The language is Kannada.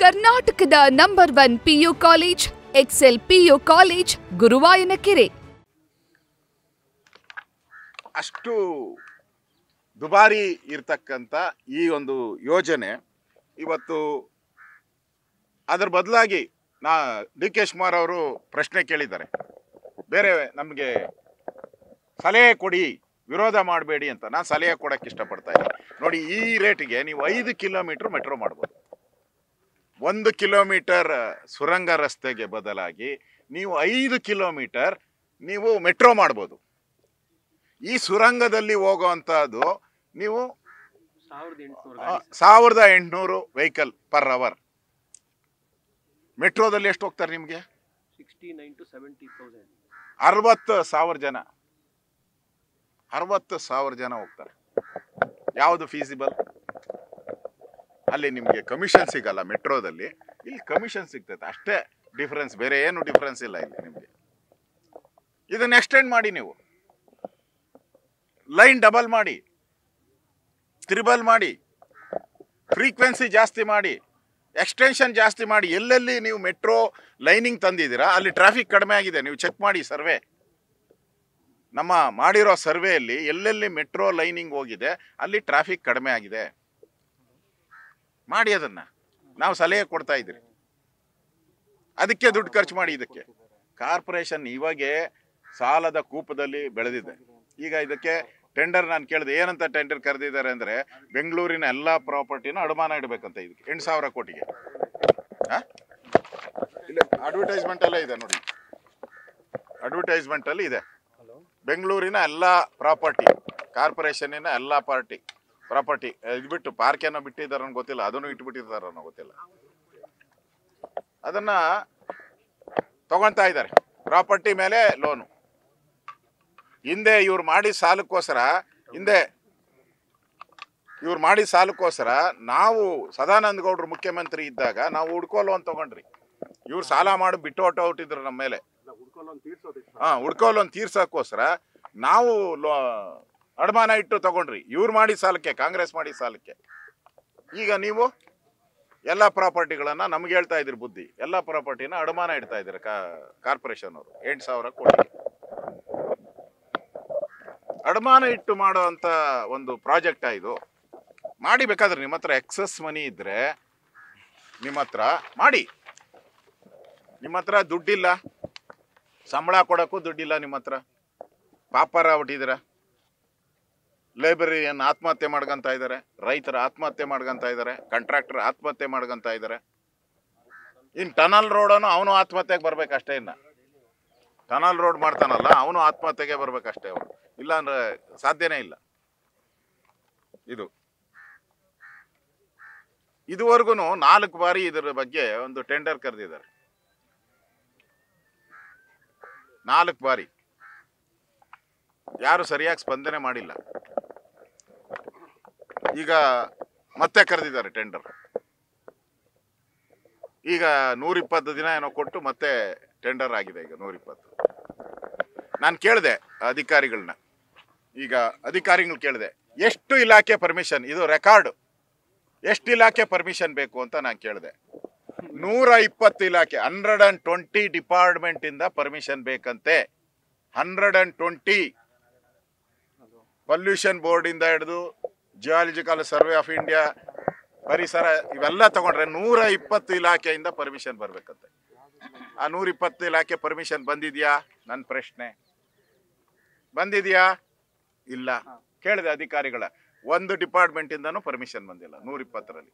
ಕರ್ನಾಟಕದ number 1 PU college Excel PU college Guruvayanakere. ಅಷ್ಟು ದುಬಾರಿ ಇರತಕ್ಕಂಥ ಈ ಒಂದು ಯೋಜನೆ ಇವತ್ತು ಅದರ ಬದಲಾಗಿ ಡಿ ಕೆ ಶಿವಕುಮಾರ್ ಅವರು ಪ್ರಶ್ನೆ ಕೇಳಿದ್ದಾರೆ, ಬೇರೆ ನಮಗೆ ಸಲಹೆ ಕೊಡಿ, ವಿರೋಧ ಮಾಡಬೇಡಿ ಅಂತ. ನಾನು ಸಲಹೆ ಕೊಡೋಕ್ಕೆ ಇಷ್ಟಪಡ್ತಾ ಇದ್ದೀನಿ. ನೋಡಿ, ಈ ರೇಟಿಗೆ ನೀವು 5 ಕಿಲೋಮೀಟರ್ ಮೆಟ್ರೋ ಮಾಡ್ಬೋದು. 1 ಕಿಲೋಮೀಟರ್ ಸುರಂಗ ರಸ್ತೆಗೆ ಬದಲಾಗಿ ನೀವು 5 ಕಿಲೋಮೀಟರ್ ನೀವು ಮೆಟ್ರೋ ಮಾಡ್ಬೋದು. ಈ ಸುರಂಗದಲ್ಲಿ ಹೋಗುವಂಥದ್ದು ನೀವು 1800 ವೆಹಿಕಲ್ ಪರ್ ಅವರ್. ಮೆಟ್ರೋದಲ್ಲಿ ಎಷ್ಟು ಹೋಗ್ತಾರೆ ನಿಮಗೆ? 60,000 ಜನ. 60,000 ಜನ ಹೋಗ್ತಾರೆ. ಯಾವುದು ಫೀಸಿಬಲ್? ಅಲ್ಲಿ ನಿಮಗೆ ಕಮಿಷನ್ ಸಿಗಲ್ಲ ಮೆಟ್ರೋದಲ್ಲಿ, ಇಲ್ಲಿ ಕಮಿಷನ್ ಸಿಗ್ತೈತೆ, ಅಷ್ಟೇ ಡಿಫ್ರೆನ್ಸ್, ಬೇರೆ ಏನು ಡಿಫ್ರೆನ್ಸ್ ಇಲ್ಲ ಇಲ್ಲಿ ನಿಮಗೆ. ಇದನ್ನ ಎಕ್ಸ್ಟೆಂಡ್ ಮಾಡಿ, ನೀವು ಲೈನ್ ಡಬಲ್ ಮಾಡಿ, ತ್ರಿಬಲ್ ಮಾಡಿ, ಫ್ರೀಕ್ವೆನ್ಸಿ ಜಾಸ್ತಿ ಮಾಡಿ, ಎಕ್ಸ್ಟೆನ್ಷನ್ ಜಾಸ್ತಿ ಮಾಡಿ. ಎಲ್ಲೆಲ್ಲಿ ನೀವು ಮೆಟ್ರೋ ಲೈನಿಂಗ್ ತಂದಿದ್ದೀರಾ ಅಲ್ಲಿ ಟ್ರಾಫಿಕ್ ಕಡಿಮೆ ಆಗಿದೆ. ನೀವು ಚೆಕ್ ಮಾಡಿ ಸರ್ವೆ, ನಮ್ಮ ಮಾಡಿರೋ ಸರ್ವೆಯಲ್ಲಿ ಎಲ್ಲೆಲ್ಲಿ ಮೆಟ್ರೋ ಲೈನಿಂಗ್ ಹೋಗಿದೆ ಅಲ್ಲಿ ಟ್ರಾಫಿಕ್ ಕಡಿಮೆ ಆಗಿದೆ. ಮಾಡಿ, ಅದನ್ನ ನಾವು ಸಲಹೆ ಕೊಡ್ತಾ ಇದ್ದೀರಿ. ಅದಕ್ಕೆ ದುಡ್ಡು ಖರ್ಚು ಮಾಡಿ. ಇದಕ್ಕೆ ಕಾರ್ಪೊರೇಷನ್ ಇವಾಗೆ ಸಾಲದ ಕೂಪದಲ್ಲಿ ಬೆಳೆದಿದೆ. ಈಗ ಇದಕ್ಕೆ ಟೆಂಡರ್ ನಾನು ಕೇಳಿದೆ, ಏನಂತ ಟೆಂಡರ್ ಕರೆದಿದ್ದಾರೆ ಅಂದರೆ ಬೆಂಗಳೂರಿನ ಎಲ್ಲ ಪ್ರಾಪರ್ಟಿನ ಅಡಮಾನ ಇಡಬೇಕಂತ. ಇದಕ್ಕೆ 8,000 ಕೋಟಿಗೆ. ಇಲ್ಲ, ಅಡ್ವರ್ಟೈಸ್ಮೆಂಟ್ ಅಲ್ಲೇ ಇದೆ ನೋಡಿ, ಅಡ್ವರ್ಟೈಸ್ಮೆಂಟ್ ಅಲ್ಲಿ ಇದೆ. ಬೆಂಗಳೂರಿನ ಎಲ್ಲ ಪ್ರಾಪರ್ಟಿ, ಕಾರ್ಪೊರೇಷನಿನ ಎಲ್ಲ ಪ್ರಾಪರ್ಟಿ ಇದು ಬಿಟ್ಟು ಪಾರ್ಕ್ ಏನೋ ಬಿಟ್ಟಿದ್ದಾರ ಗೊತ್ತಿಲ್ಲ, ಅದನ್ನು ಇಟ್ಬಿಟ್ಟಿದ್ದಾರ ಗೊತ್ತಿಲ್ಲ, ಅದನ್ನ ತಗೊಳ್ತಾ ಇದ್ದಾರೆ. ಪ್ರಾಪರ್ಟಿ ಮೇಲೆ ಲೋನು. ಹಿಂದೆ ಇವ್ರು ಮಾಡಿ ಸಾಲಕ್ಕೋಸ್ಕರ ನಾವು ಸದಾನಂದ ಗೌಡ್ರು ಮುಖ್ಯಮಂತ್ರಿ ಇದ್ದಾಗ ನಾವು ಹುಡ್ಕೋ ಲೋನ್ ತಗೊಂಡ್ರಿ. ಇವ್ರು ಸಾಲ ಮಾಡಿ ಬಿಟ್ಟು ಹೊಟ್ಟಿದ್ರು ನಮ್ಮ ಮೇಲೆ. ಹುಡ್ಕೋ ಲೋನ್ ತೀರ್ಸೋಕ್ಕೋಸ್ಕರ ನಾವು ಅಡಮಾನ ಇಟ್ಟು ತಗೊಂಡ್ರಿ. ಇವ್ರು ಮಾಡಿ ಸಾಲಕ್ಕೆ, ಕಾಂಗ್ರೆಸ್ ಮಾಡಿ ಸಾಲಕ್ಕೆ. ಈಗ ನೀವು ಎಲ್ಲ ಪ್ರಾಪರ್ಟಿಗಳನ್ನ ನಮ್ಗೆ ಹೇಳ್ತಾ ಇದ್ರಿ ಬುದ್ಧಿ, ಎಲ್ಲ ಪ್ರಾಪರ್ಟಿನ ಅಡಮಾನ ಇಡ್ತಾ ಇದ್ದಾರೆ ಕಾರ್ಪೊರೇಷನ್ ಅವರು. 8,000 ಕೋಟಿ ಅಡಮಾನ ಇಟ್ಟು ಮಾಡೋ ಅಂತ ಒಂದು ಪ್ರಾಜೆಕ್ಟ್ ಇದು. ಮಾಡಿ, ಬೇಕಾದ್ರೆ ನಿಮ್ಮ ಹತ್ರ ಎಕ್ಸಸ್ ಮನಿ ಇದ್ರೆ ನಿಮ್ಮ ಹತ್ರ ಮಾಡಿ. ನಿಮ್ಮ ಹತ್ರ ದುಡ್ಡಿಲ್ಲ, ಸಂಬಳ ಕೊಡೋಕ್ಕೂ ದುಡ್ಡಿಲ್ಲ ನಿಮ್ಮ ಹತ್ರ, ಪಾಪರ ಹೊಟ್ಟಿದ್ದೀರ. ಲೈಬ್ರರಿಯನ್ನು ಆತ್ಮಹತ್ಯೆ ಮಾಡ್ಕೊಂತ ಇದ್ದಾರೆ, ರೈತರ ಆತ್ಮಹತ್ಯೆ ಮಾಡ್ಕೊಂತ ಇದ್ದಾರೆ, ಕಾಂಟ್ರಾಕ್ಟರ್ ಆತ್ಮಹತ್ಯೆ ಮಾಡ್ಕೊಂತ ಇದ್ದಾರೆ. ಇನ್ನು ಟನಲ್ ರೋಡನ್ನು ಅವನು ಆತ್ಮಹತ್ಯೆಗೆ ಬರ್ಬೇಕಷ್ಟೇ. ಇನ್ನು ಟನಲ್ ರೋಡ್ ಮಾಡ್ತಾನಲ್ಲ ಅವನು ಆತ್ಮಹತ್ಯೆಗೆ ಬರ್ಬೇಕಷ್ಟೇ. ಅವನು ಇಲ್ಲ ಅಂದ್ರೆ ಸಾಧ್ಯನೇ ಇಲ್ಲ. ಇದುವರೆಗೂ 4 ಬಾರಿ ಇದರ ಬಗ್ಗೆ ಒಂದು ಟೆಂಡರ್ ಕರೆದಿದ್ದಾರೆ. 4 ಬಾರಿ ಯಾರು ಸರಿಯಾಗಿ ಸ್ಪಂದನೆ ಮಾಡಿಲ್ಲ. ಈಗ ಮತ್ತೆ ಕರೆದಿದ್ದಾರೆ ಟೆಂಡರ್. ಈಗ 120 ದಿನ ಏನೋ ಕೊಟ್ಟು ಮತ್ತೆ ಟೆಂಡರ್ ಆಗಿದೆ. ಈಗ 120. ನಾನು ಕೇಳಿದೆ ಅಧಿಕಾರಿಗಳನ್ನ, ಕೇಳಿದೆ ಎಷ್ಟು ಇಲಾಖೆ ಪರ್ಮಿಷನ್, ಇದು ರೆಕಾರ್ಡ್, ಎಷ್ಟು ಇಲಾಖೆ ಪರ್ಮಿಷನ್ ಬೇಕು ಅಂತ ನಾನು ಕೇಳಿದೆ. 120 ಇಲಾಖೆ, 120 ಡಿಪಾರ್ಟ್ಮೆಂಟ್ ಇಂದ ಪರ್ಮಿಷನ್ ಬೇಕಂತೆ. 120 ಪೊಲ್ಯೂಷನ್ ಬೋರ್ಡ್ ಇಂದ ಹಿಡಿದು ಜಿಯಾಲಜಿಕಲ್ ಸರ್ವೆ ಆಫ್ ಇಂಡಿಯಾ, ಪರಿಸರ, ಇವೆಲ್ಲ ತಗೊಂಡ್ರೆ 120 ಇಲಾಖೆಯಿಂದ ಪರ್ಮಿಷನ್ ಬರ್ಬೇಕಂತೆ. ಆ 120 ಇಲಾಖೆ ಪರ್ಮಿಷನ್ ಬಂದಿದ್ಯಾ? ನನ್ನ ಪ್ರಶ್ನೆ, ಬಂದಿದ್ಯಾ? ಇಲ್ಲ. ಕೇಳಿದೆ ಅಧಿಕಾರಿಗಳ, ಒಂದು ಡಿಪಾರ್ಟ್ಮೆಂಟ್ ಇಂದನೂ ಪರ್ಮಿಷನ್ ಬಂದಿಲ್ಲ 120ರಲ್ಲಿ.